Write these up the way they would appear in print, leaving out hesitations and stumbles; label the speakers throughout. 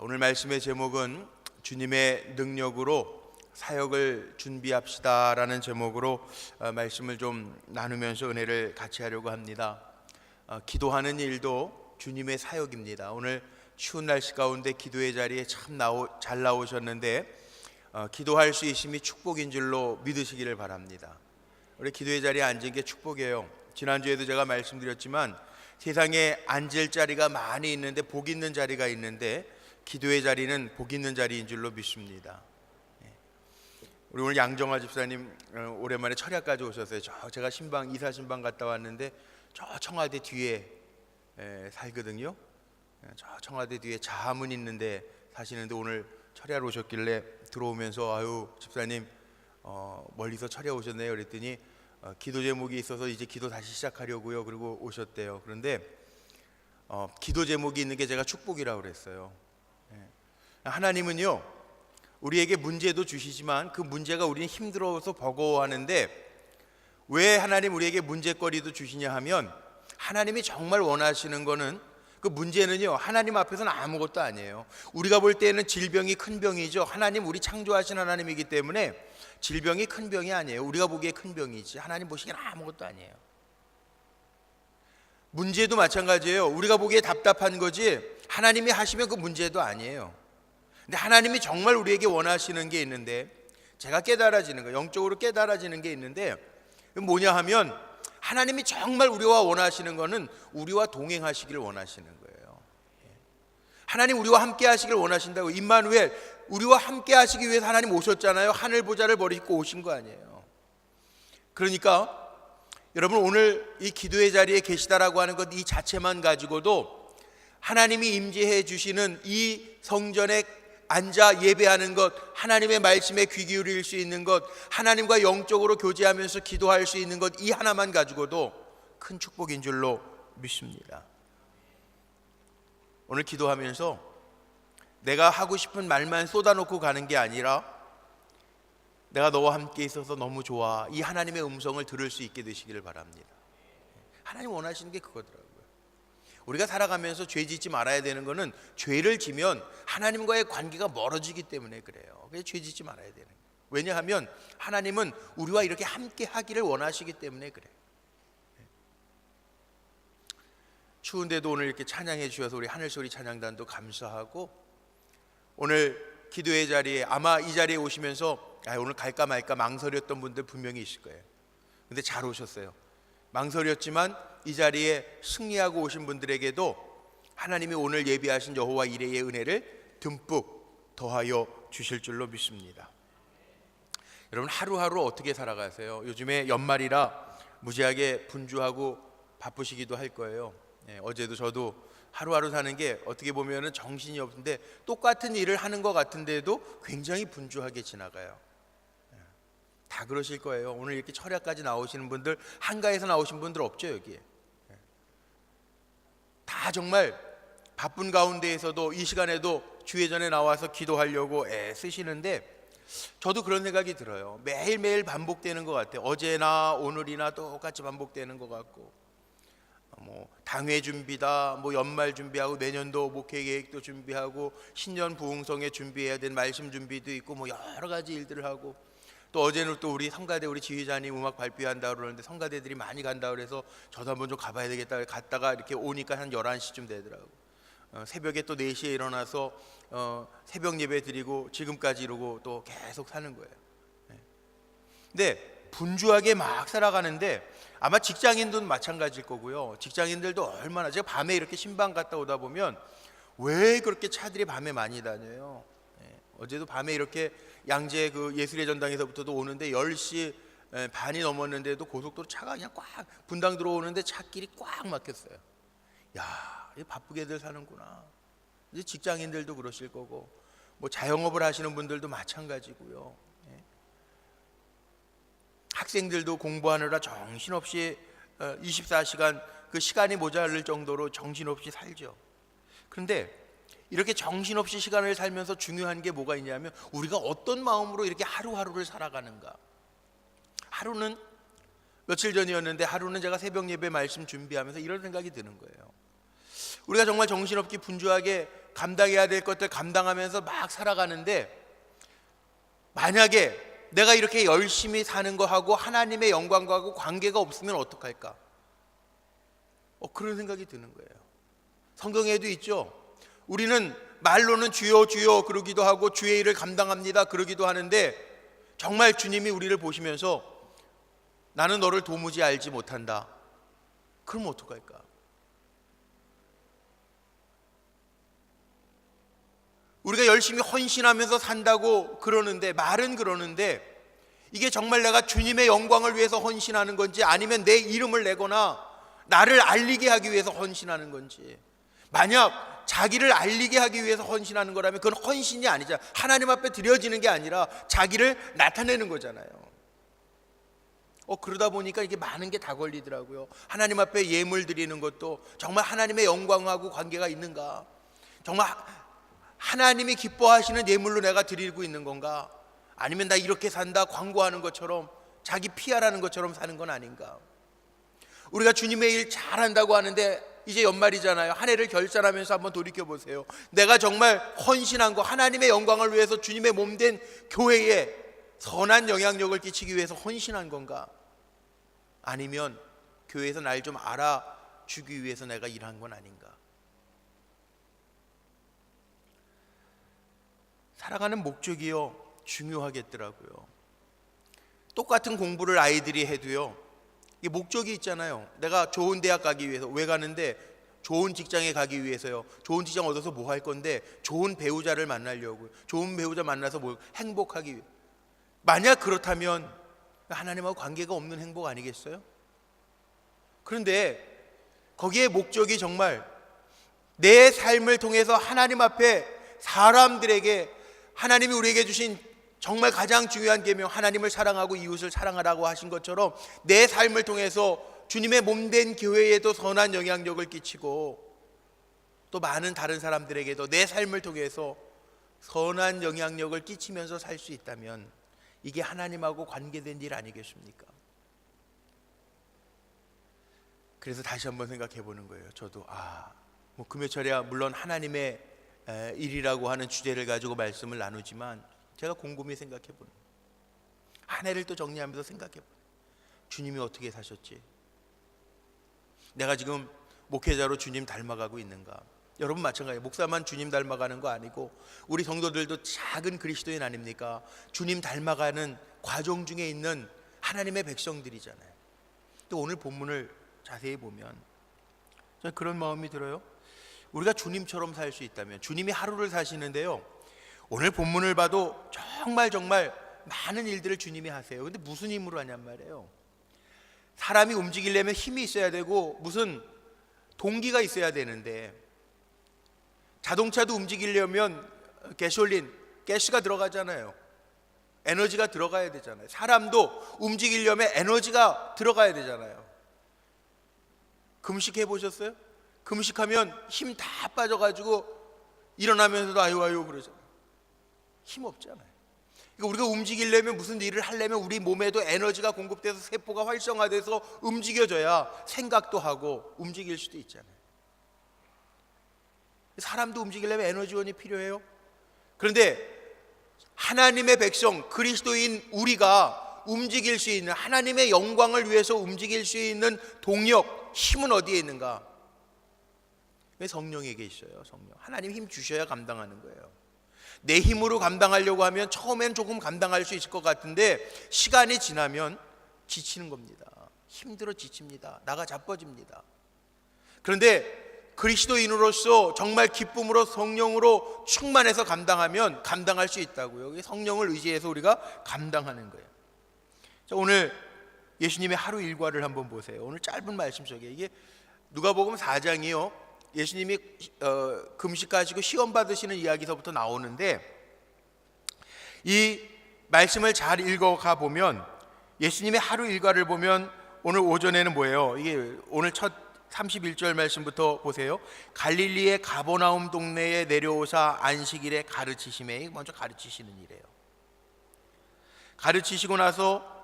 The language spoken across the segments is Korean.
Speaker 1: 오늘 말씀의 제목은 주님의 능력으로 사역을 준비합시다라는 제목으로 말씀을 좀 나누면서 은혜를 같이 하려고 합니다. 기도하는 일도 주님의 사역입니다. 오늘 추운 날씨 가운데 기도의 자리에 참 잘 나오셨는데 기도할 수 있음이 축복인 줄로 믿으시기를 바랍니다. 우리 기도의 자리에 앉은 게 축복이에요. 지난주에도 제가 말씀드렸지만 세상에 앉을 자리가 많이 있는데 복 있는 자리가 있는데 기도의 자리는 복 있는 자리인 줄로 믿습니다. 우리 오늘 양정화 집사님 오랜만에 철야까지 오셨어요. 제가 이사 신방 갔다 왔는데 저 청와대 뒤에 살거든요. 저 청와대 뒤에 자문 있는데 사시는데 오늘 철야로 오셨길래 들어오면서 아유 집사님 멀리서 철야 오셨네요. 그랬더니 기도 제목이 있어서 이제 기도 다시 시작하려고요. 그리고 오셨대요. 그런데 기도 제목이 있는 게 제가 축복이라고 그랬어요. 하나님은요 우리에게 문제도 주시지만 그 문제가 우리는 힘들어서 버거워하는데 왜 하나님 우리에게 문제거리도 주시냐 하면 하나님이 정말 원하시는 거는 그 문제는요 하나님 앞에서는 아무것도 아니에요. 우리가 볼 때는 질병이 큰 병이죠. 하나님 우리 창조하신 하나님이기 때문에 질병이 큰 병이 아니에요. 우리가 보기에 큰 병이지 하나님 보시기에는 아무것도 아니에요. 문제도 마찬가지예요. 우리가 보기에 답답한 거지 하나님이 하시면 그 문제도 아니에요. 근데 하나님이 정말 우리에게 원하시는 게 있는데 제가 깨달아지는 거, 영적으로 깨달아지는 게 있는데 뭐냐 하면 하나님이 정말 우리와 원하시는 거는 우리와 동행하시기를 원하시는 거예요. 하나님 우리와 함께 하시기를 원하신다고. 임마누엘 우리와 함께 하시기 위해서 하나님 오셨잖아요. 하늘 보좌를 버리고 오신 거 아니에요. 그러니까 여러분 오늘 이 기도의 자리에 계시다라고 하는 것 이 자체만 가지고도 하나님이 임재해 주시는 이 성전에 앉아 예배하는 것, 하나님의 말씀에 귀 기울일 수 있는 것, 하나님과 영적으로 교제하면서 기도할 수 있는 것, 이 하나만 가지고도 큰 축복인 줄로 믿습니다. 오늘 기도하면서 내가 하고 싶은 말만 쏟아놓고 가는 게 아니라 내가 너와 함께 있어서 너무 좋아, 이 하나님의 음성을 들을 수 있게 되시기를 바랍니다. 하나님 원하시는 게 그거더라고요. 우리가 살아가면서 죄 짓지 말아야 되는 거는 죄를 지면 하나님과의 관계가 멀어지기 때문에 그래요. 그래서 죄 짓지 말아야 되는 거예요. 왜냐하면 하나님은 우리와 이렇게 함께 하기를 원하시기 때문에 그래요. 추운데도 오늘 이렇게 찬양해 주셔서 우리 하늘소리 찬양단도 감사하고, 오늘 기도의 자리에 아마 이 자리에 오시면서 오늘 갈까 말까 망설였던 분들 분명히 있을 거예요. 근데 잘 오셨어요. 망설였지만 이 자리에 승리하고 오신 분들에게도 하나님이 오늘 예비하신 여호와 이레의 은혜를 듬뿍 더하여 주실 줄로 믿습니다. 여러분 하루하루 어떻게 살아가세요? 요즘에 연말이라 무지하게 분주하고 바쁘시기도 할 거예요. 어제도 저도 하루하루 사는 게 어떻게 보면은 정신이 없는데 똑같은 일을 하는 것 같은데도 굉장히 분주하게 지나가요. 다 그러실 거예요. 오늘 이렇게 철야까지 나오시는 분들, 한가해서 나오신 분들 없죠 여기에. 다 정말 바쁜 가운데에서도 이 시간에도 주회전에 나와서 기도하려고 애쓰시는데 저도 그런 생각이 들어요. 매일매일 반복되는 것 같아요. 어제나 오늘이나 똑같이 반복되는 것 같고, 당회 준비다, 연말 준비하고 내년도 목회 계획도 준비하고 신년 부흥성에 준비해야 될 말씀 준비도 있고 여러 가지 일들을 하고, 또 어제는 또 우리 성가대 우리 지휘자님 음악 발표한다 그러는데 성가대들이 많이 간다 그래서 저도 한번 좀 가봐야 되겠다. 갔다가 이렇게 오니까 한 11시쯤 되더라고. 새벽에 또 4시에 일어나서 새벽 예배 드리고 지금까지 이러고 또 계속 사는 거예요. 근데 분주하게 막 살아가는데 아마 직장인도 마찬가지일 거고요. 직장인들도 얼마나, 제가 밤에 이렇게 신방 갔다 오다 보면 왜 그렇게 차들이 밤에 많이 다녀요. 어제도 밤에 이렇게 양재 그 예술의 전당에서부터도 오는데 10시 반이 넘었는데도 고속도로 차가 그냥 꽉, 분당 들어오는데 차길이 꽉 막혔어요. 야, 바쁘게들 사는구나. 이제 직장인들도 그러실 거고, 자영업을 하시는 분들도 마찬가지고요. 학생들도 공부하느라 정신없이 24시간 그 시간이 모자랄 정도로 정신없이 살죠. 그런데 이렇게 정신없이 시간을 살면서 중요한 게 뭐가 있냐면 우리가 어떤 마음으로 이렇게 하루하루를 살아가는가. 하루는 며칠 전이었는데 하루는 제가 새벽 예배 말씀 준비하면서 이런 생각이 드는 거예요. 우리가 정말 정신없게 분주하게 감당해야 될 것들 감당하면서 막 살아가는데, 만약에 내가 이렇게 열심히 사는 거하고 하나님의 영광과하고 관계가 없으면 어떡할까? 그런 생각이 드는 거예요. 성경에도 있죠. 우리는 말로는 주여 주여 그러기도 하고 주의 일을 감당합니다 그러기도 하는데, 정말 주님이 우리를 보시면서 나는 너를 도무지 알지 못한다, 그럼 어떡할까? 우리가 열심히 헌신하면서 산다고 그러는데, 말은 그러는데, 이게 정말 내가 주님의 영광을 위해서 헌신하는 건지, 아니면 내 이름을 내거나 나를 알리게 하기 위해서 헌신하는 건지. 만약 자기를 알리게 하기 위해서 헌신하는 거라면 그건 헌신이 아니잖아. 하나님 앞에 드려지는 게 아니라 자기를 나타내는 거잖아요. 그러다 보니까 이게 많은 게 다 걸리더라고요. 하나님 앞에 예물 드리는 것도 정말 하나님의 영광하고 관계가 있는가? 정말 하나님이 기뻐하시는 예물로 내가 드리고 있는 건가? 아니면 나 이렇게 산다 광고하는 것처럼, 자기 PR하는 것처럼 사는 건 아닌가? 우리가 주님의 일 잘한다고 하는데 이제 연말이잖아요. 한 해를 결산하면서 한번 돌이켜보세요. 내가 정말 헌신한 거, 하나님의 영광을 위해서 주님의 몸된 교회에 선한 영향력을 끼치기 위해서 헌신한 건가? 아니면 교회에서 날 좀 알아주기 위해서 내가 일한 건 아닌가? 살아가는 목적이요, 중요하겠더라고요. 똑같은 공부를 아이들이 해도요, 이게 목적이 있잖아요. 내가 좋은 대학 가기 위해서. 왜 가는데? 좋은 직장에 가기 위해서요. 좋은 직장 얻어서 뭐 할 건데? 좋은 배우자를 만나려고요. 좋은 배우자 만나서 뭐 행복하기 위해. 만약 그렇다면 하나님하고 관계가 없는 행복 아니겠어요? 그런데 거기에 목적이 정말 내 삶을 통해서 하나님 앞에 사람들에게, 하나님이 우리에게 주신 정말 가장 중요한 계명, 하나님을 사랑하고 이웃을 사랑하라고 하신 것처럼 내 삶을 통해서 주님의 몸된 교회에도 선한 영향력을 끼치고, 또 많은 다른 사람들에게도 내 삶을 통해서 선한 영향력을 끼치면서 살 수 있다면 이게 하나님하고 관계된 일 아니겠습니까? 그래서 다시 한번 생각해 보는 거예요. 저도 금요철이야 물론 하나님의 일이라고 하는 주제를 가지고 말씀을 나누지만, 제가 곰곰이 생각해 보는, 한 해를 또 정리하면서 생각해 보는, 주님이 어떻게 사셨지? 내가 지금 목회자로 주님 닮아가고 있는가? 여러분 마찬가지예요. 목사만 주님 닮아가는 거 아니고 우리 성도들도 작은 그리스도인 아닙니까? 주님 닮아가는 과정 중에 있는 하나님의 백성들이잖아요. 또 오늘 본문을 자세히 보면 저는 그런 마음이 들어요. 우리가 주님처럼 살 수 있다면, 주님이 하루를 사시는데요, 오늘 본문을 봐도 정말 많은 일들을 주님이 하세요. 근데 무슨 힘으로 하냔 말이에요. 사람이 움직이려면 힘이 있어야 되고 무슨 동기가 있어야 되는데, 자동차도 움직이려면 가스가 들어가잖아요. 에너지가 들어가야 되잖아요. 사람도 움직이려면 에너지가 들어가야 되잖아요. 금식해 보셨어요? 금식하면 힘 다 빠져가지고 일어나면서도 아유 그러잖아요. 힘 없잖아요. 그러니까 우리가 움직이려면, 무슨 일을 하려면 우리 몸에도 에너지가 공급돼서 세포가 활성화돼서 움직여져야 생각도 하고 움직일 수도 있잖아요. 사람도 움직이려면 에너지원이 필요해요. 그런데 하나님의 백성, 그리스도인 우리가 움직일 수 있는, 하나님의 영광을 위해서 움직일 수 있는 동력, 힘은 어디에 있는가? 왜? 성령에게 있어요. 성령. 하나님 힘 주셔야 감당하는 거예요. 내 힘으로 감당하려고 하면 처음엔 조금 감당할 수 있을 것 같은데 시간이 지나면 지치는 겁니다. 힘들어 지칩니다. 나가 자빠집니다. 그런데 그리스도인으로서 정말 기쁨으로 성령으로 충만해서 감당하면 감당할 수 있다고요. 성령을 의지해서 우리가 감당하는 거예요. 자, 오늘 예수님의 하루 일과를 한번 보세요. 오늘 짧은 말씀 속에, 이게 누가복음 4장이요. 예수님이 금식하시고 시험 받으시는 이야기서부터 나오는데, 이 말씀을 잘 읽어가 보면 예수님의 하루 일과를 보면 오늘 오전에는 뭐예요? 이게 오늘 첫 31절 말씀부터 보세요. 갈릴리의 가버나움 동네에 내려오사 안식일에 가르치심에, 먼저 가르치시는 일이에요. 가르치시고 나서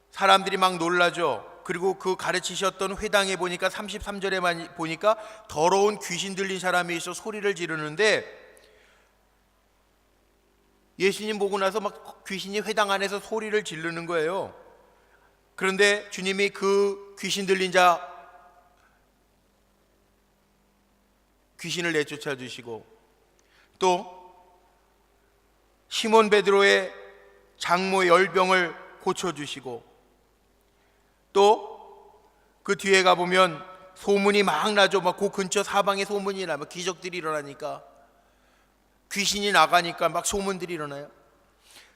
Speaker 1: 사람들이 막 놀라죠. 그리고 그 가르치셨던 회당에 보니까 33절에만 보니까 더러운 귀신 들린 사람이 있어 소리를 지르는데, 예수님 보고 나서 막 귀신이 회당 안에서 소리를 지르는 거예요. 그런데 주님이 그 귀신 들린 자 귀신을 내쫓아 주시고, 또 시몬 베드로의 장모 열병을 고쳐 주시고, 또 그 뒤에 가보면 소문이 막 나죠. 막 그 근처 사방에 소문이 나면 기적들이 일어나니까, 귀신이 나가니까 막 소문들이 일어나요.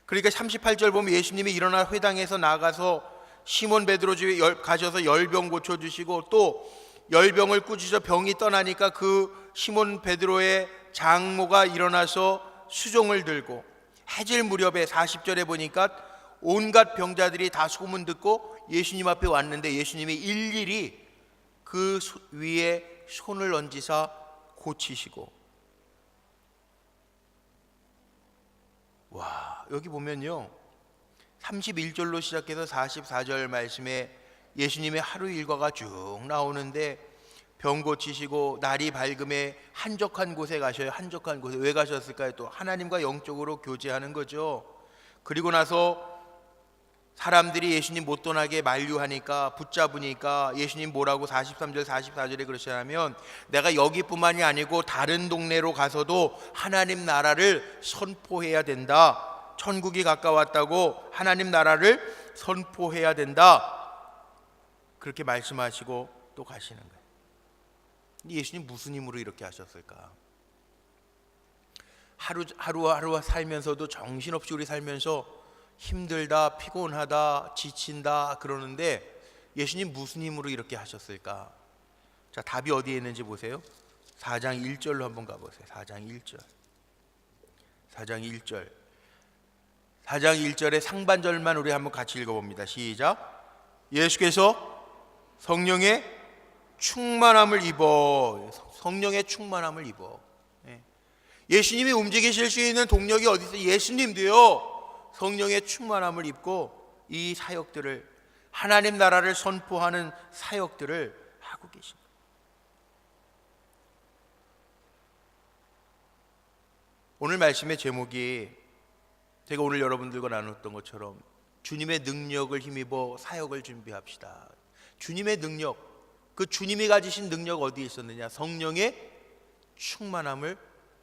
Speaker 1: 그러니까 38절 보면 예수님이 일어나 회당에서 나가서 시몬 베드로 집에 가셔서 열병 고쳐주시고, 또 열병을 꾸짖어 병이 떠나니까 그 시몬 베드로의 장모가 일어나서 수종을 들고, 해질 무렵에 40절에 보니까 온갖 병자들이 다 소문 듣고 예수님 앞에 왔는데, 예수님이 일일이 그 위에 손을 얹으사 고치시고. 와, 여기 보면요 31절로 시작해서 44절 말씀에 예수님의 하루 일과가 쭉 나오는데, 병 고치시고 날이 밝음에 한적한 곳에 가셔요. 한적한 곳에 왜 가셨을까요? 또 하나님과 영적으로 교제하는 거죠. 그리고 나서 사람들이 예수님 못 떠나게 만류하니까, 붙잡으니까 예수님 뭐라고 43절 44절에 그러시냐면, 내가 여기뿐만이 아니고 다른 동네로 가서도 하나님 나라를 선포해야 된다. 천국이 가까웠다고 하나님 나라를 선포해야 된다. 그렇게 말씀하시고 또 가시는 거예요. 예수님 무슨 힘으로 이렇게 하셨을까? 하루하루 살면서도 정신없이 우리 살면서 힘들다, 피곤하다, 지친다 그러는데, 예수님 무슨 힘으로 이렇게 하셨을까? 자, 답이 어디에 있는지 보세요. 4장 1절로 한번 가보세요. 4장 1절. 4장 1절. 4장 1절의 상반절만 우리 한번 같이 읽어봅니다. 시작. 예수께서 성령의 충만함을 입어. 성령의 충만함을 입어. 예수님이 움직이실 수 있는 동력이 어디 있어요? 예수님도요 성령의 충만함을 입고 이 사역들을, 하나님 나라를 선포하는 사역들을 하고 계십니다. 오늘 말씀의 제목이 제가 오늘 여러분들과 나눴던 것처럼 주님의 능력을 힘입어 사역을 준비합시다. 주님의 능력, 그 주님이 가지신 능력 어디에 있었느냐? 성령의 충만함을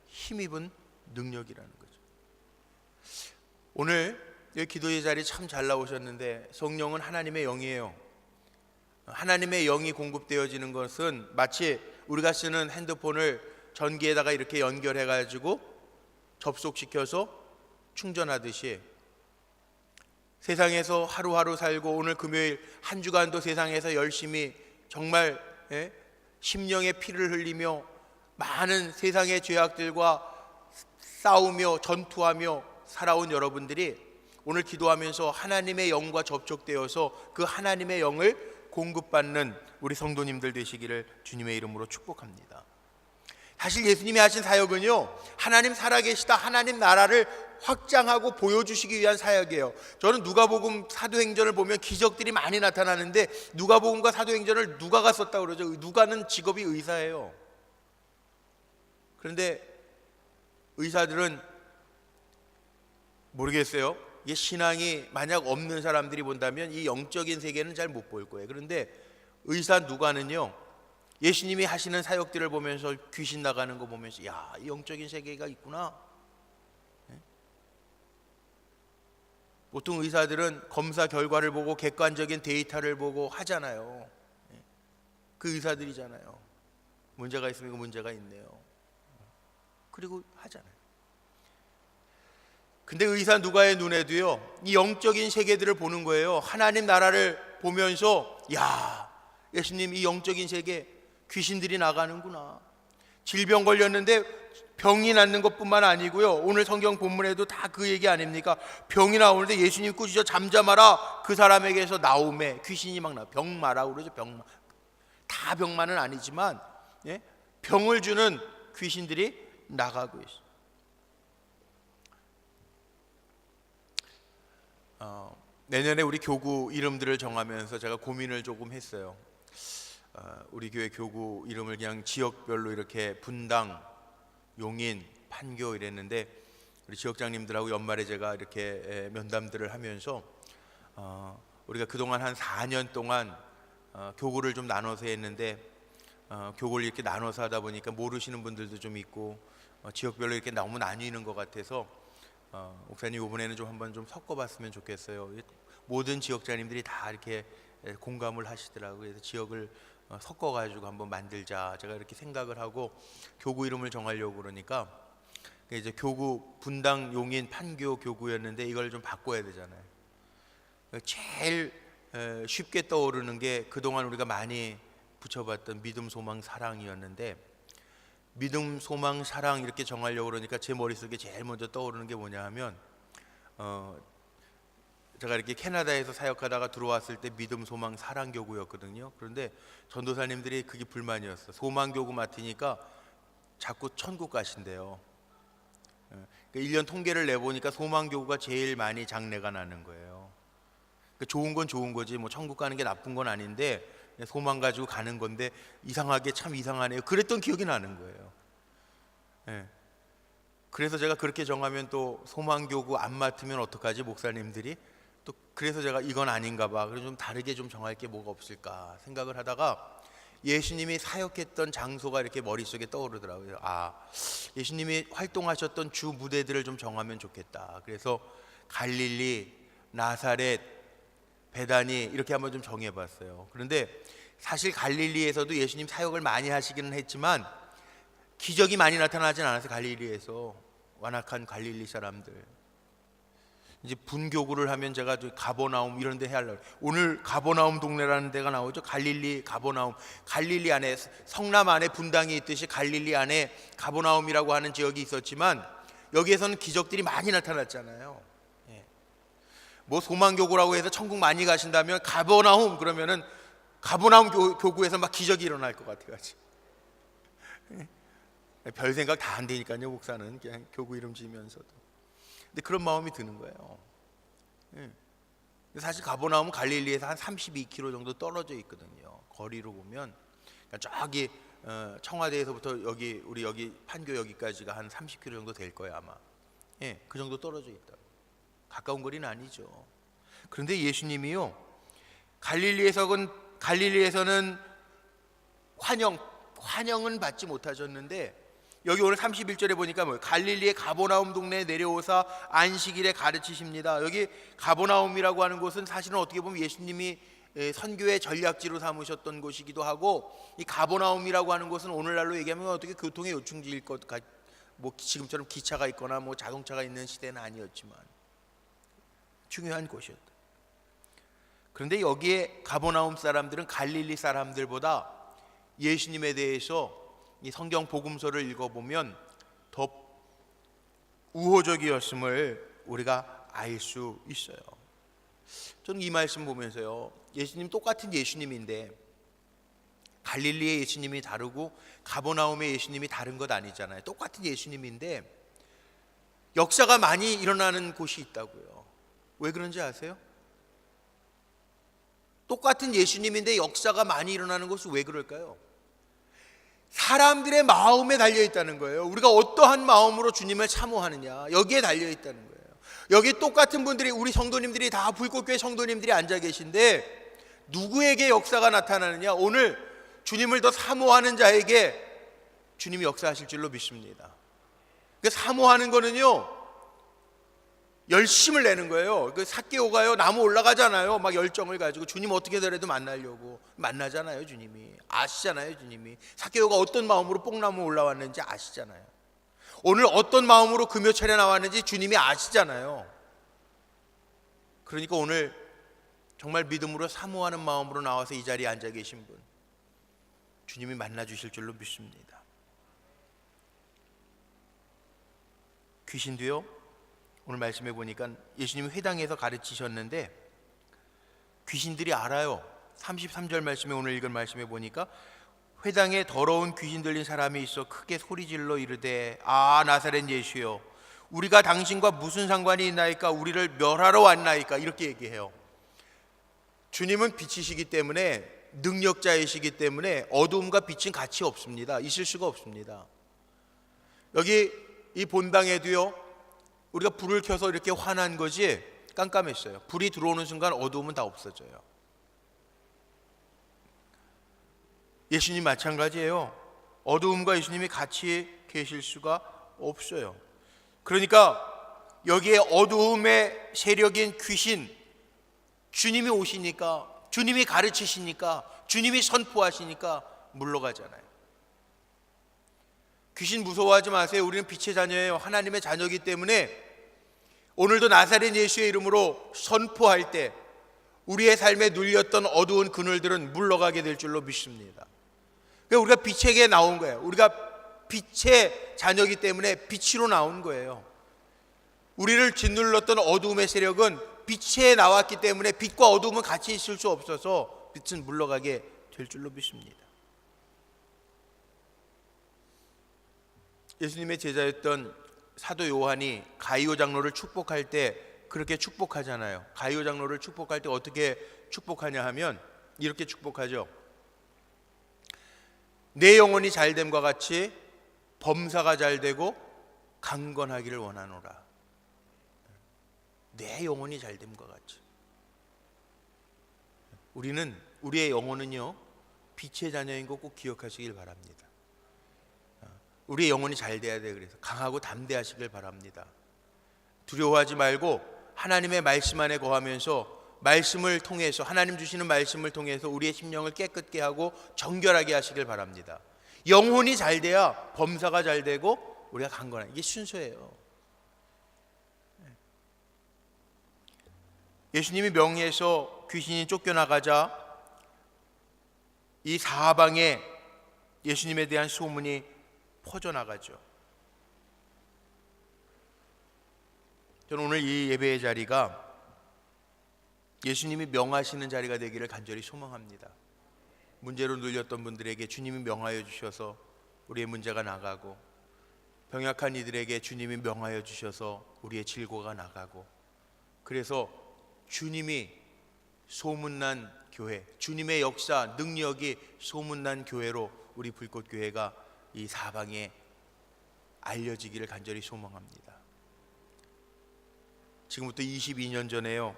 Speaker 1: 힘입은 능력이라는 거죠. 오늘 여기 기도의 자리 참 잘 나오셨는데, 성령은 하나님의 영이에요. 하나님의 영이 공급되어지는 것은 마치 우리가 쓰는 핸드폰을 전기에다가 이렇게 연결해 가지고 접속시켜서 충전하듯이, 세상에서 하루하루 살고 오늘 금요일 한 주간도 세상에서 열심히 정말 심령의 피를 흘리며 많은 세상의 죄악들과 싸우며 전투하며 살아온 여러분들이 오늘 기도하면서 하나님의 영과 접촉되어서 그 하나님의 영을 공급받는 우리 성도님들 되시기를 주님의 이름으로 축복합니다. 사실 예수님이 하신 사역은요, 하나님 살아계시다, 하나님 나라를 확장하고 보여주시기 위한 사역이에요. 저는 누가복음 사도행전을 보면 기적들이 많이 나타나는데, 누가복음과 사도행전을 누가가 썼다고 그러죠. 누가는 직업이 의사예요. 그런데 의사들은 모르겠어요. 이게 신앙이 만약 없는 사람들이 본다면 이 영적인 세계는 잘 못 볼 거예요. 그런데 의사 누가는요, 예수님이 하시는 사역들을 보면서 귀신 나가는 거 보면서, 야, 이 영적인 세계가 있구나. 보통 의사들은 검사 결과를 보고 객관적인 데이터를 보고 하잖아요. 그 의사들이잖아요. 문제가 있으면 문제가 있네요. 그리고 하잖아요. 근데 의사 누가의 눈에도요, 이 영적인 세계들을 보는 거예요. 하나님 나라를 보면서, 야, 예수님 이 영적인 세계 귀신들이 나가는구나. 질병 걸렸는데 병이 낫는 것뿐만 아니고요, 오늘 성경 본문에도 다 그 얘기 아닙니까? 병이 나오는데 예수님 꾸짖어 잠잠하라, 그 사람에게서 나오매 귀신이 막 나. 병마라고 그러죠. 병마. 다 병만은 아니지만 병을 주는 귀신들이 나가고 있어요. 내년에 우리 교구 이름들을 정하면서 제가 고민을 조금 했어요. 우리 교회 교구 이름을 그냥 지역별로 이렇게 분당, 용인, 판교 이랬는데 우리 지역장님들하고 연말에 제가 이렇게 면담들을 하면서 우리가 그동안 한 4년 동안 교구를 좀 나눠서 했는데 교구를 이렇게 나눠서 하다 보니까 모르시는 분들도 좀 있고 지역별로 이렇게 너무 나뉘는 것 같아서 목사님 이번에는 좀 한번 좀 섞어봤으면 좋겠어요. 모든 지역장님들이 다 이렇게 공감을 하시더라고요. 그래서 지역을 섞어가지고 한번 만들자 제가 이렇게 생각을 하고 교구 이름을 정하려고 그러니까 이제 교구 분당, 용인, 판교 교구였는데 이걸 좀 바꿔야 되잖아요. 제일 쉽게 떠오르는 게 그동안 우리가 많이 붙여봤던 믿음, 소망, 사랑이었는데 믿음, 소망, 사랑 이렇게 정하려고 그러니까 제 머릿속에 제일 먼저 떠오르는 게 뭐냐 하면 제가 이렇게 캐나다에서 사역하다가 들어왔을 때 믿음, 소망, 사랑 교구였거든요. 그런데 전도사님들이 그게 불만이었어. 소망 교구 맡으니까 자꾸 천국 가신대요. 1년 통계를 내보니까 소망 교구가 제일 많이 장래가 나는 거예요. 좋은 건 좋은 거지 뭐 천국 가는 게 나쁜 건 아닌데 소망 가지고 가는 건데 이상하게 참 이상하네요. 그랬던 기억이 나는 거예요. 그래서 제가 그렇게 정하면 또 소망 교구 안 맡으면 어떡하지 목사님들이 또 그래서 제가 이건 아닌가 봐. 그래서 좀 다르게 좀 정할 게 뭐가 없을까 생각을 하다가 예수님이 사역했던 장소가 이렇게 머릿속에 떠오르더라고요. 예수님이 활동하셨던 주 무대들을 좀 정하면 좋겠다. 그래서 갈릴리, 나사렛, 베다니 이렇게 한번 좀 정해봤어요. 그런데 사실 갈릴리에서도 예수님 사역을 많이 하시기는 했지만 기적이 많이 나타나진 않아서 갈릴리에서 완악한 갈릴리 사람들 이제 분교구를 하면 제가 가버나움 이런 데 하려고 오늘 가버나움 동네라는 데가 나오죠. 갈릴리 가버나움 갈릴리 안에 성남 안에 분당이 있듯이 갈릴리 안에 가버나움이라고 하는 지역이 있었지만 여기에서는 기적들이 많이 나타났잖아요. 뭐 소망교구라고 해서 천국 많이 가신다면 가버나움 그러면은 가버나움 교구에서 막 기적이 일어날 것 같아가지고 별 생각 다 안 되니까요. 목사는 그냥 교구 이름 지으면서도 근데 그런 마음이 드는 거예요. 사실 가버나움은 갈릴리에서 한 32km 정도 떨어져 있거든요. 거리로 보면 저기 청와대에서부터 우리 여기 판교 여기까지가 한 30km 정도 될 거예요 아마. 그 정도 떨어져 있다. 가까운 거리는 아니죠. 그런데 예수님이요 갈릴리에서는 환영은 받지 못하셨는데 여기 오늘 31절에 보니까 뭐예요? 갈릴리의 가버나움 동네에 내려오사 안식일에 가르치십니다. 여기 가버나움이라고 하는 곳은 사실은 어떻게 보면 예수님이 선교의 전략지로 삼으셨던 곳이기도 하고 이 가버나움이라고 하는 곳은 오늘날로 얘기하면 어떻게 교통의 요충지일 것 같, 뭐 지금처럼 기차가 있거나 뭐 자동차가 있는 시대는 아니었지만 중요한 곳이었다. 그런데 여기에 가버나움 사람들은 갈릴리 사람들보다 예수님에 대해서 이 성경 복음서를 읽어보면 더 우호적이었음을 우리가 알 수 있어요. 저는 이 말씀 보면서요 예수님 똑같은 예수님인데 갈릴리의 예수님이 다르고 가버나움의 예수님이 다른 것 아니잖아요. 똑같은 예수님인데 역사가 많이 일어나는 곳이 있다고요. 왜 그런지 아세요? 똑같은 예수님인데 역사가 많이 일어나는 것은 왜 그럴까요? 사람들의 마음에 달려있다는 거예요. 우리가 어떠한 마음으로 주님을 사모하느냐 여기에 달려있다는 거예요. 여기 똑같은 분들이 우리 성도님들이 다 불꽃교회 성도님들이 앉아 계신데 누구에게 역사가 나타나느냐? 오늘 주님을 더 사모하는 자에게 주님이 역사하실 줄로 믿습니다. 사모하는 거는요 열심을 내는 거예요. 삭개오가요 나무 올라가잖아요. 막 열정을 가지고 주님 어떻게더라도 만나려고 만나잖아요. 주님이 아시잖아요. 주님이 삭개오가 어떤 마음으로 뽕나무 올라왔는지 아시잖아요. 오늘 어떤 마음으로 금요철에 나왔는지 주님이 아시잖아요. 그러니까 오늘 정말 믿음으로 사모하는 마음으로 나와서 이 자리에 앉아 계신 분 주님이 만나 주실 줄로 믿습니다. 귀신도요 오늘 말씀해 보니까 예수님이 회당에서 가르치셨는데 귀신들이 알아요. 33절 말씀에 오늘 읽은 말씀에 보니까 회당에 더러운 귀신 들린 사람이 있어 크게 소리질러 이르되 나사렛 예수여 우리가 당신과 무슨 상관이 있나이까 우리를 멸하러 왔나이까 이렇게 얘기해요. 주님은 빛이시기 때문에, 능력자이시기 때문에 어두움과 빛은 같이 없습니다. 있을 수가 없습니다. 여기 이 본당에도요, 우리가 불을 켜서 이렇게 환한 거지 깜깜했어요. 불이 들어오는 순간 어두움은 다 없어져요. 예수님 마찬가지예요. 어두움과 예수님이 같이 계실 수가 없어요. 그러니까 여기에 어두움의 세력인 귀신, 주님이 오시니까, 주님이 가르치시니까, 주님이 선포하시니까 물러가잖아요. 귀신 무서워하지 마세요. 우리는 빛의 자녀예요. 하나님의 자녀이기 때문에 오늘도 나사렛 예수의 이름으로 선포할 때 우리의 삶에 눌렸던 어두운 그늘들은 물러가게 될 줄로 믿습니다. 그러니까 우리가 빛에게 나온 거예요. 우리가 빛의 자녀이기 때문에 빛으로 나온 거예요. 우리를 짓눌렀던 어두움의 세력은 빛에 나왔기 때문에 빛과 어두움은 같이 있을 수 없어서 빛은 물러가게 될 줄로 믿습니다. 예수님의 제자였던 사도 요한이 가이오 장로를 축복할 때 그렇게 축복하잖아요. 가이오 장로를 축복할 때 어떻게 축복하냐 하면 이렇게 축복하죠. 내 영혼이 잘됨과 같이 범사가 잘되고 강건하기를 원하노라. 내 영혼이 잘됨과 같이. 우리의 영혼은요, 빛의 자녀인 거 꼭 기억하시길 바랍니다. 우리의 영혼이 잘 돼야 돼요. 그래서 강하고 담대하시길 바랍니다. 두려워하지 말고 하나님의 말씀 안에 거하면서 말씀을 통해서, 하나님 주시는 말씀을 통해서 우리의 심령을 깨끗게 하고 정결하게 하시길 바랍니다. 영혼이 잘 돼야 범사가 잘 되고 우리가 강건한, 이게 순서예요. 예수님이 명예에서 귀신이 쫓겨나가자 이 사방에 예수님에 대한 소문이 퍼져나가죠. 저는 오늘 이 예배의 자리가 예수님이 명하시는 자리가 되기를 간절히 소망합니다. 문제로 눌렸던 분들에게 주님이 명하여 주셔서 우리의 문제가 나가고, 병약한 이들에게 주님이 명하여 주셔서 우리의 질고가 나가고, 그래서 주님이 소문난 교회, 주님의 역사, 능력이 소문난 교회로 우리 불꽃교회가 이 사방에 알려지기를 간절히 소망합니다. 지금부터 22년 전에요,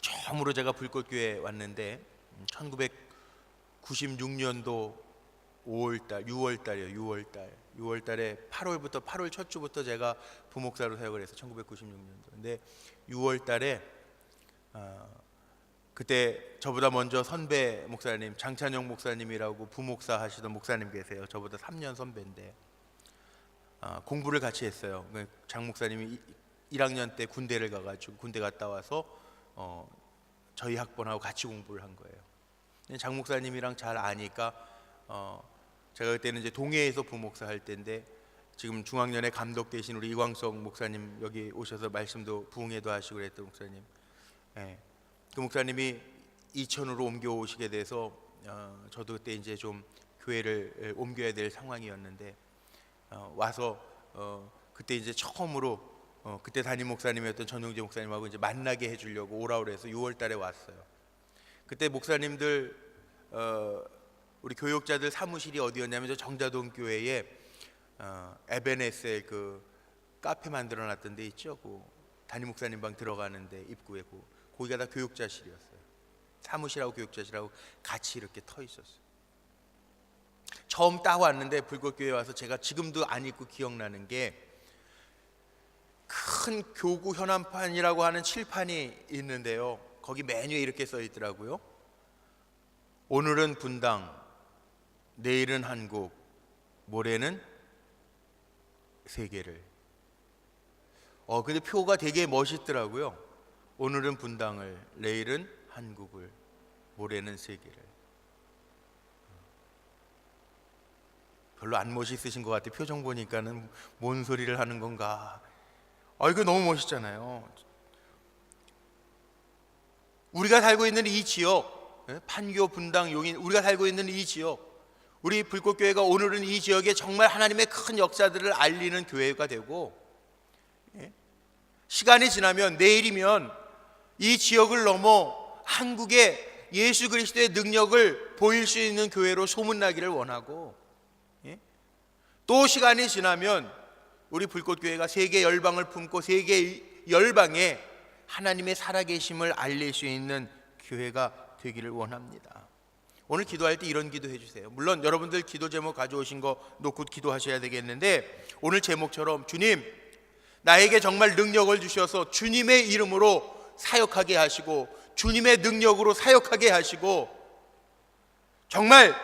Speaker 1: 처음으로 제가 불꽃교회에 왔는데 1996년도 6월달에 8월 첫 주부터 제가 부목사로 사역을 해서 1996년도. 근데 6월달에 그때 저보다 먼저 선배 목사님, 장찬영 목사님이라고 부목사 하시던 목사님 계세요. 저보다 3년 선배인데 공부를 같이 했어요. 장 목사님이 1학년 때 군대를 가가지고 군대 갔다 와서 저희 학번하고 같이 공부를 한 거예요. 장 목사님이랑 잘 아니까 제가 그때는 이제 동해에서 부목사 할 때인데, 지금 중앙연의 감독 되신 우리 이광석 목사님 여기 오셔서 말씀도 부흥회도 하시고 그랬던 목사님, 그 목사님이 이천으로 옮겨오시게 돼서 저도 그때 이제 좀 교회를 옮겨야 될 상황이었는데 와서 그때 이제 처음으로 그때 담임 목사님이었던 전용재 목사님하고 이제 만나게 해주려고 오라 그래서 6월달에 왔어요. 그때 목사님들 우리 교육자들 사무실이 어디였냐면 저 정자동 교회에 에베네셀 그 카페 만들어놨던 데 있죠. 그 담임 목사님 방 들어가는데 입구에 거기가 다 교육자실이었어요. 사무실하고 교육자실하고 같이 이렇게 터 있었어요. 처음 딱 왔는데 불꽃교회 와서 제가 지금도 안 잊고 기억나는 게, 큰 교구 현안판이라고 하는 칠판이 있는데요, 거기 메뉴에 이렇게 써 있더라고요. 오늘은 분당, 내일은 한국, 모레는 세계를. 근데 표가 되게 멋있더라고요. 오늘은 분당을, 내일은 한국을, 모레는 세계를. 별로 안 멋있으신 것 같아요. 표정 보니까는 뭔 소리를 하는 건가. 이거 너무 멋있잖아요. 우리가 살고 있는 이 지역, 판교, 분당, 용인, 우리가 살고 있는 이 지역, 우리 불꽃교회가 오늘은 이 지역에 정말 하나님의 큰 역사들을 알리는 교회가 되고, 시간이 지나면 내일이면 이 지역을 넘어 한국에 예수 그리스도의 능력을 보일 수 있는 교회로 소문나기를 원하고, 또 시간이 지나면 우리 불꽃교회가 세계 열방을 품고 세계 열방에 하나님의 살아계심을 알릴 수 있는 교회가 되기를 원합니다. 오늘 기도할 때 이런 기도 해주세요. 물론 여러분들 기도 제목 가져오신 거 놓고 기도하셔야 되겠는데, 오늘 제목처럼 주님, 나에게 정말 능력을 주셔서 주님의 이름으로 사역하게 하시고, 주님의 능력으로 사역하게 하시고, 정말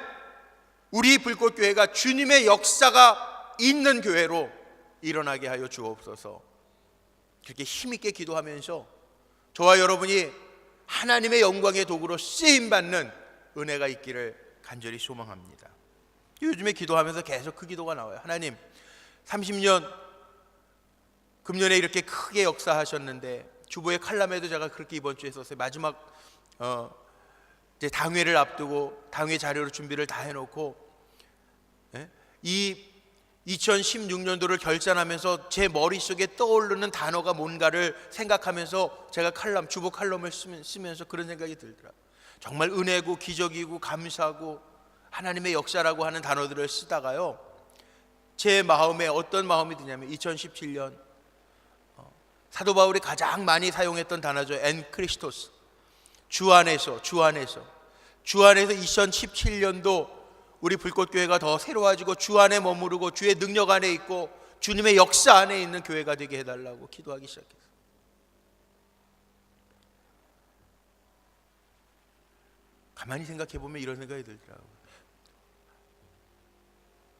Speaker 1: 우리 불꽃교회가 주님의 역사가 있는 교회로 일어나게 하여 주옵소서. 그렇게 힘있게 기도하면서 저와 여러분이 하나님의 영광의 도구로 쓰임받는 은혜가 있기를 간절히 소망합니다. 요즘에 기도하면서 계속 그 기도가 나와요. 하나님, 30년 금년에 이렇게 크게 역사하셨는데, 주보의 칼럼에도 제가 그렇게 이번 주에 썼어요. 마지막 이제 당회를 앞두고 당회 자료로 준비를 다 해놓고, 이 2016년도를 결산하면서 제 머릿속에 떠오르는 단어가 뭔가를 생각하면서 제가 주보 칼럼을 쓰면서 그런 생각이 들더라고요. 정말 은혜고 기적이고 감사고 하나님의 역사라고 하는 단어들을 쓰다가요, 제 마음에 어떤 마음이 드냐면 2017년 사도 바울이 가장 많이 사용했던 단어죠. 엔 크리스토스, 주 안에서 2017년도 우리 불꽃교회가 더 새로워지고 주 안에 머무르고 주의 능력 안에 있고 주님의 역사 안에 있는 교회가 되게 해달라고 기도하기 시작했어요. 가만히 생각해 보면 이런 생각이 들더라고요.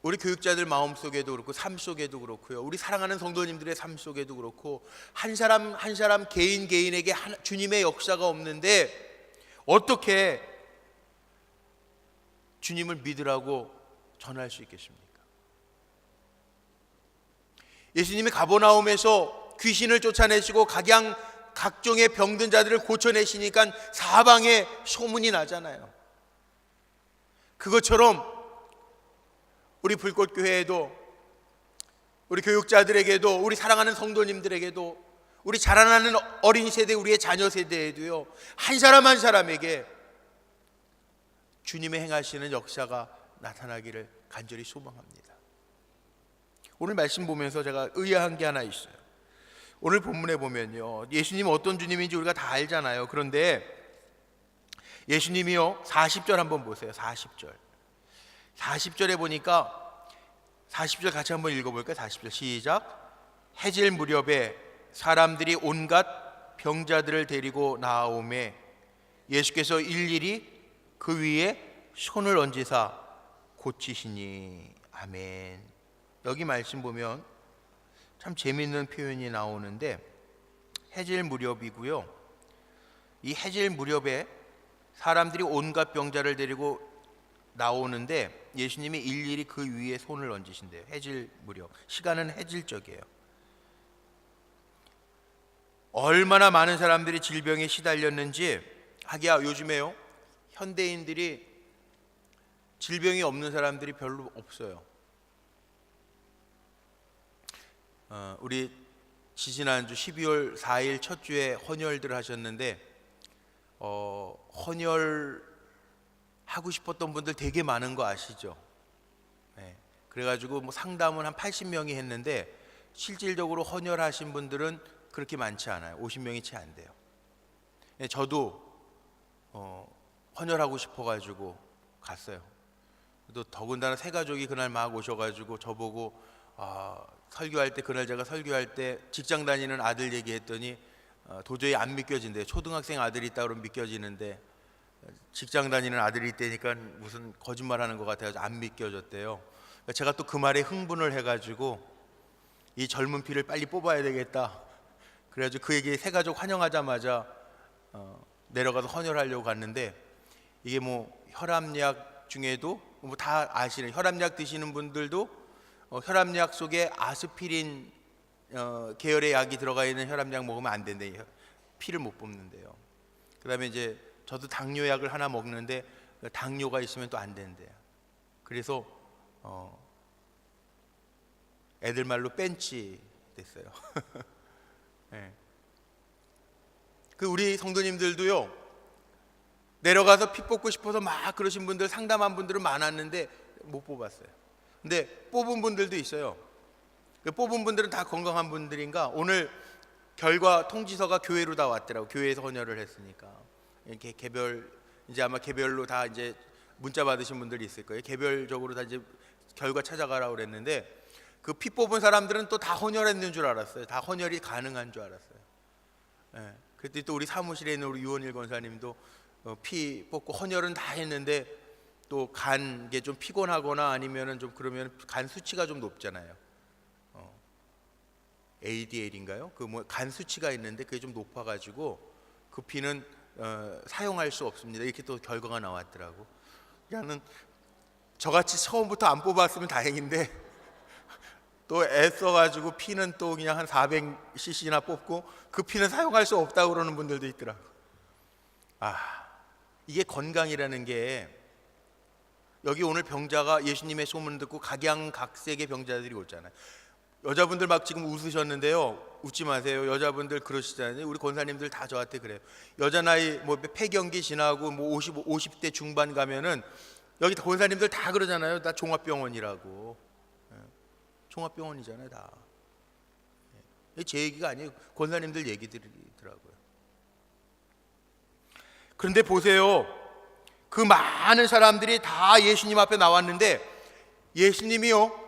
Speaker 1: 우리 교육자들 마음속에도 그렇고 삶 속에도 그렇고요, 우리 사랑하는 성도님들의 삶 속에도 그렇고, 한 사람 한 사람 개인에게 주님의 역사가 없는데 어떻게 주님을 믿으라고 전할 수 있겠습니까? 예수님이 가버나움에서 귀신을 쫓아내시고 각종의 병든 자들을 고쳐내시니까 사방에 소문이 나잖아요. 그것처럼 우리 불꽃교회에도, 우리 교육자들에게도, 우리 사랑하는 성도님들에게도, 우리 자라나는 어린 세대, 우리의 자녀 세대에도요, 한 사람 한 사람에게 주님의 행하시는 역사가 나타나기를 간절히 소망합니다. 오늘 말씀 보면서 제가 의아한 게 하나 있어요. 오늘 본문에 보면요, 예수님은 어떤 주님인지 우리가 다 알잖아요. 그런데 예수님이요, 40절 한번 보세요. 40절에 보니까, 40절 같이 한번 읽어볼까요? 40절 시작. 해질 무렵에 사람들이 온갖 병자들을 데리고 나아오매 예수께서 일일이 그 위에 손을 얹으사 고치시니. 아멘. 여기 말씀 보면 참 재미있는 표현이 나오는데, 해질 무렵이고요, 이 해질 무렵에 사람들이 온갖 병자를 데리고 나오는데 예수님이 일일이 그 위에 손을 얹으신대요. 해질 무렵, 시간은 해질적이에요. 얼마나 많은 사람들이 질병에 시달렸는지, 하기야 요즘에요, 현대인들이 질병이 없는 사람들이 별로 없어요. 우리 지지난주 12월 4일 첫 주에 헌혈들 하셨는데, 헌혈 하고 싶었던 분들 되게 많은 거 아시죠? 네. 그래가지고 뭐 상담은 한 80명이 했는데 실질적으로 헌혈하신 분들은 그렇게 많지 않아요. 50명이 채 안 돼요. 네, 저도 헌혈하고 싶어가지고 갔어요. 또 더군다나 새 가족이 그날 막 오셔가지고 저보고 설교할 때, 그날 제가 설교할 때 직장 다니는 아들 얘기했더니 도저히 안 믿겨진대요. 초등학생 아들이 있다 그러면 믿겨지는데 직장 다니는 아들이 있다니까 무슨 거짓말하는 것 같아서 안 믿겨졌대요. 제가 또 그 말에 흥분을 해가지고 이 젊은 피를 빨리 뽑아야 되겠다. 그래가지고 그에게 새 가족 환영하자마자 내려가서 헌혈하려고 갔는데, 이게 뭐 혈압약 중에도 뭐 다 아시는, 혈압약 드시는 분들도 혈압약 속에 아스피린 계열의 약이 들어가 있는 혈압약 먹으면 안 된대요. 피를 못 뽑는데요. 그 다음에 이제 저도 당뇨약을 하나 먹는데 당뇨가 있으면 또 안 된대요. 그래서 애들 말로 뺀치 됐어요. 네. 그 우리 성도님들도요, 내려가서 피 뽑고 싶어서 막 그러신 분들, 상담한 분들은 많았는데 못 뽑았어요. 근데 뽑은 분들도 있어요. 그 뽑은 분들은 다 건강한 분들인가 오늘 결과 통지서가 교회로 다 왔더라고. 교회에서 헌혈을 했으니까. 이렇게 개별, 이제 아마 개별로 다 이제 문자 받으신 분들이 있을 거예요. 개별적으로 다 이제 결과 찾아가라고 그랬는데, 그 피 뽑은 사람들은 또 다 헌혈했는 줄 알았어요. 다 헌혈이 가능한 줄 알았어요. 예. 그때 또 우리 사무실에 있는 우리 유원일 권사님도 피 뽑고 헌혈은 다 했는데 또 간 게 좀 피곤하거나 아니면은 좀 그러면 간 수치가 좀 높잖아요. ADL인가요? 그 뭐 간 수치가 있는데 그게 좀 높아가지고 그 피는 사용할 수 없습니다. 이렇게 또 결과가 나왔더라고. 나는 저같이 처음부터 안 뽑았으면 다행인데 또 애써가지고 피는 또 그냥 한 400cc나 뽑고 그 피는 사용할 수 없다고 그러는 분들도 있더라고. 이게 건강이라는 게, 여기 오늘 병자가 예수님의 소문 듣고 각양각색의 병자들이 오잖아요. 여자분들 막 지금 웃으셨는데요, 웃지 마세요. 여자분들 그러시잖아요. 우리 권사님들 다 저한테 그래요. 여자 나이 뭐 폐경기 지나고 뭐 50대 중반 가면은 여기 권사님들 다 그러잖아요. 나 종합병원이라고. 종합병원이잖아요, 다. 제 얘기가 아니에요. 권사님들 얘기들이더라고요. 그런데 보세요. 그 많은 사람들이 다 예수님 앞에 나왔는데, 예수님이요,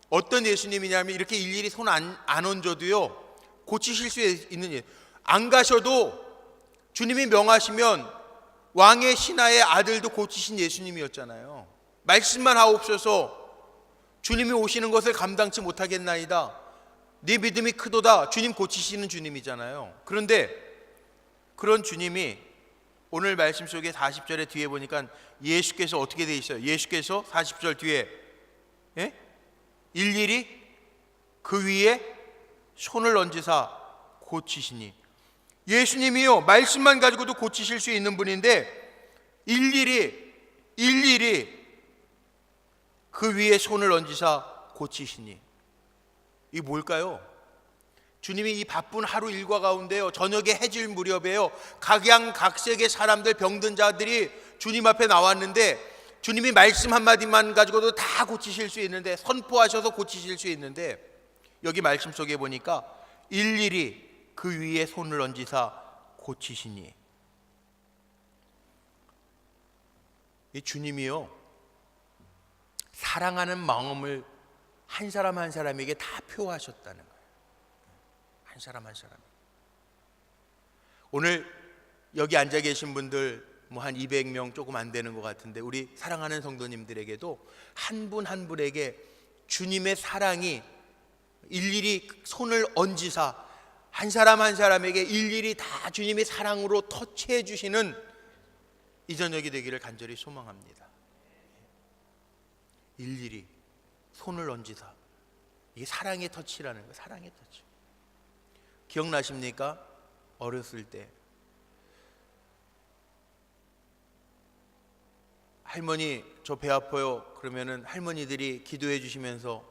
Speaker 1: 어떤 예수님이냐면 이렇게 일일이 손 안 얹어도요 고치실 수 있는, 안 가셔도 주님이 명하시면 왕의 신하의 아들도 고치신 예수님이었잖아요. 말씀만 하옵소서 주님이 오시는 것을 감당치 못하겠나이다. 네 믿음이 크도다. 주님 고치시는 주님이잖아요. 그런데 그런 주님이 오늘 말씀 속에 40절에 뒤에 보니까 예수께서 어떻게 돼 있어요? 예수께서 40절 뒤에 일일이 그 위에 손을 얹으사 고치시니, 예수님이요 말씀만 가지고도 고치실 수 있는 분인데 일일이 그 위에 손을 얹으사 고치시니, 이게 뭘까요? 주님이 이 바쁜 하루 일과 가운데요, 저녁에 해질 무렵에요, 각양각색의 사람들, 병든 자들이 주님 앞에 나왔는데 주님이 말씀 한마디만 가지고도 다 고치실 수 있는데, 선포하셔서 고치실 수 있는데, 여기 말씀 속에 보니까 일일이 그 위에 손을 얹으사 고치시니, 이 주님이요 사랑하는 마음을 한 사람 한 사람에게 다 표하셨다는 거예요. 한 사람 한 사람. 오늘 여기 앉아 계신 분들 뭐 한 200명 조금 안 되는 것 같은데, 우리 사랑하는 성도님들에게도 한 분 한 분에게 주님의 사랑이 일일이 손을 얹으사 한 사람 한 사람에게 일일이 다 주님의 사랑으로 터치해 주시는 이 저녁이 되기를 간절히 소망합니다. 일일이 손을 얹으사, 이게 사랑의 터치라는 거예요. 사랑의 터치. 기억나십니까? 어렸을 때 할머니 저 배 아파요 그러면은 할머니들이 기도해 주시면서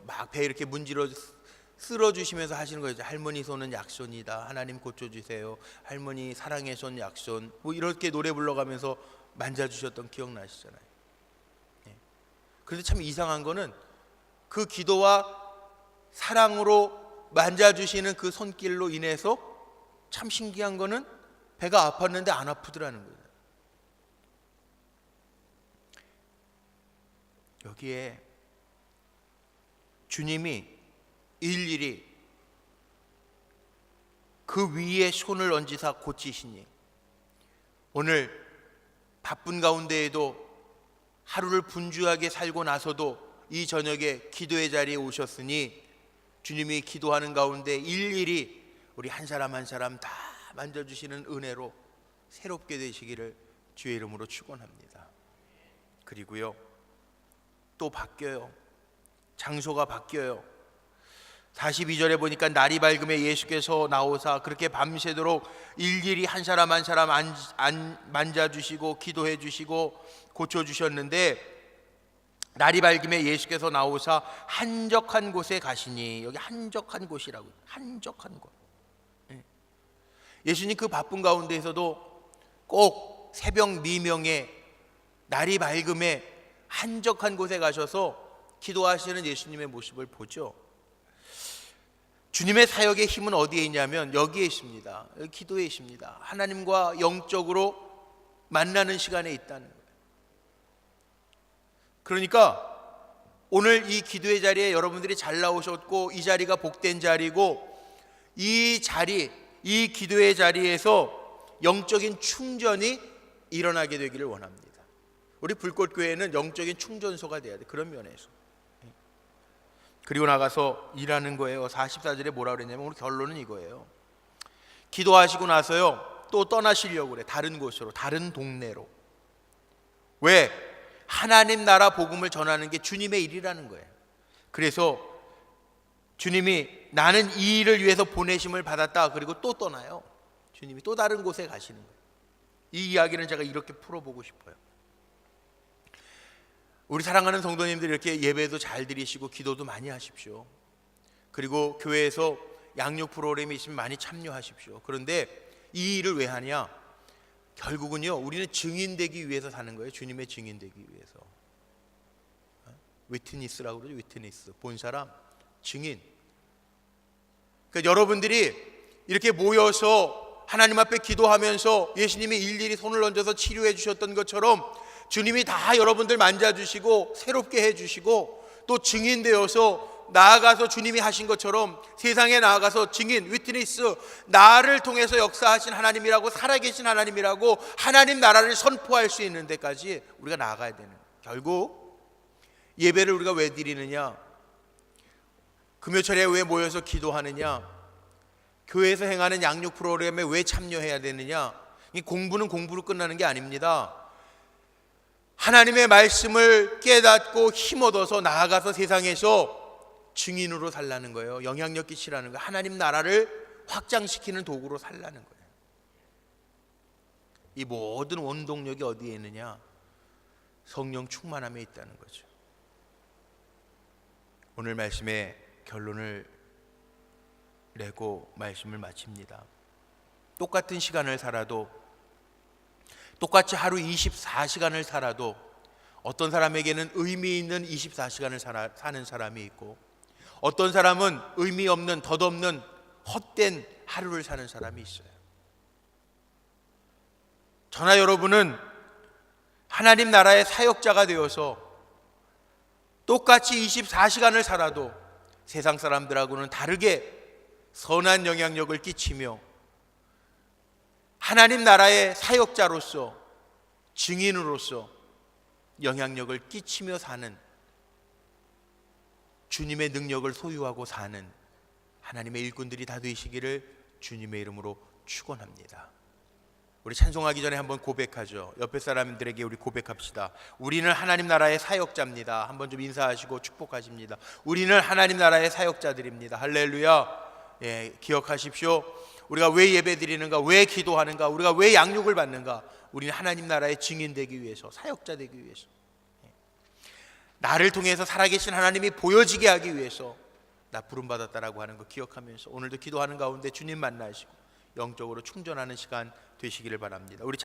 Speaker 1: 막 배 이렇게 문지러 쓸어 주시면서 하시는 거예요. 할머니 손은 약손이다. 하나님 고쳐 주세요. 할머니 사랑의 손 약손. 뭐 이렇게 노래 불러가면서 만져 주셨던 기억 나시잖아요. 그런데 참 이상한 거는 그 기도와 사랑으로 만져 주시는 그 손길로 인해서 참 신기한 거는 배가 아팠는데 안 아프더라는 거예요. 여기에 주님이 일일이 그 위에 손을 얹으사 고치시니, 오늘 바쁜 가운데에도 하루를 분주하게 살고 나서도 이 저녁에 기도의 자리에 오셨으니 주님이 기도하는 가운데 일일이 우리 한 사람 한 사람 다 만져주시는 은혜로 새롭게 되시기를 주의 이름으로 축원합니다. 그리고요 또 바뀌어요. 장소가 바뀌어요. 42절에 보니까 날이 밝음에 예수께서 나오사 그렇게 밤새도록 일일이 한 사람 한 사람 만져주시고 기도해 주시고 고쳐주셨는데, 날이 밝음에 예수께서 나오사 한적한 곳에 가시니, 여기 한적한 곳이라고, 한적한 곳. 예수님 그 바쁜 가운데에서도 꼭 새벽 미명에 날이 밝음에 한적한 곳에 가셔서 기도하시는 예수님의 모습을 보죠. 주님의 사역의 힘은 어디에 있냐면 여기에 있습니다. 여기 기도에 있습니다. 하나님과 영적으로 만나는 시간에 있다는 거예요. 그러니까 오늘 이 기도의 자리에 여러분들이 잘 나오셨고 이 자리가 복된 자리고 이 자리, 이 기도의 자리에서 영적인 충전이 일어나게 되기를 원합니다. 우리 불꽃교회는 영적인 충전소가 돼야 돼. 그런 면에서. 그리고 나가서 일하는 거예요. 44절에 뭐라 그랬냐면 오늘 결론은 이거예요. 기도하시고 나서요 또 떠나시려고 그래. 다른 곳으로, 다른 동네로. 왜? 하나님 나라 복음을 전하는 게 주님의 일이라는 거예요. 그래서 주님이 나는 이 일을 위해서 보내심을 받았다. 그리고 또 떠나요. 주님이 또 다른 곳에 가시는 거예요. 이 이야기는 제가 이렇게 풀어보고 싶어요. 우리 사랑하는 성도님들 이렇게 예배도 잘 드리시고 기도도 많이 하십시오. 그리고 교회에서 양육 프로그램이 있으면 많이 참여하십시오. 그런데 이 일을 왜 하냐? 결국은요 우리는 증인되기 위해서 사는 거예요. 주님의 증인되기 위해서. 위트니스라고 그러죠. 위트니스, 본 사람, 증인. 그러니까 여러분들이 이렇게 모여서 하나님 앞에 기도하면서 예수님이 일일이 손을 얹어서 치료해 주셨던 것처럼 주님이 다 여러분들 만져주시고 새롭게 해주시고 또 증인되어서 나아가서 주님이 하신 것처럼 세상에 나아가서 증인, 위트니스, 나를 통해서 역사하신 하나님이라고, 살아계신 하나님이라고 하나님 나라를 선포할 수 있는 데까지 우리가 나아가야 되는. 결국 예배를 우리가 왜 드리느냐, 금요철에 왜 모여서 기도하느냐, 교회에서 행하는 양육 프로그램에 왜 참여해야 되느냐. 이 공부는 공부로 끝나는 게 아닙니다. 하나님의 말씀을 깨닫고 힘 얻어서 나아가서 세상에서 증인으로 살라는 거예요. 영향력 끼치라는 거예요. 하나님 나라를 확장시키는 도구로 살라는 거예요. 이 모든 원동력이 어디에 있느냐? 성령 충만함에 있다는 거죠. 오늘 말씀의 결론을 내고 말씀을 마칩니다. 똑같은 시간을 살아도, 똑같이 하루 24시간을 살아도 어떤 사람에게는 의미 있는 24시간을 사는 사람이 있고 어떤 사람은 의미 없는, 덧없는 헛된 하루를 사는 사람이 있어요. 저나 여러분은 하나님 나라의 사역자가 되어서 똑같이 24시간을 살아도 세상 사람들하고는 다르게 선한 영향력을 끼치며 하나님 나라의 사역자로서, 증인으로서 영향력을 끼치며 사는, 주님의 능력을 소유하고 사는 하나님의 일꾼들이 다 되시기를 주님의 이름으로 축원합니다. 우리 찬송하기 전에 한번 고백하죠. 옆에 사람들에게 우리 고백합시다. 우리는 하나님 나라의 사역자입니다. 한번 좀 인사하시고 축복하십니다. 우리는 하나님 나라의 사역자들입니다. 할렐루야. 예, 기억하십시오. 우리가 왜 예배드리는가, 왜 기도하는가, 우리가 왜 양육을 받는가. 우리는 하나님 나라의 증인되기 위해서, 사역자 되기 위해서, 나를 통해서 살아계신 하나님이 보여지게 하기 위해서 나 부름받았다라고 하는 거 기억하면서 오늘도 기도하는 가운데 주님 만나시고 영적으로 충전하는 시간 되시기를 바랍니다. 우리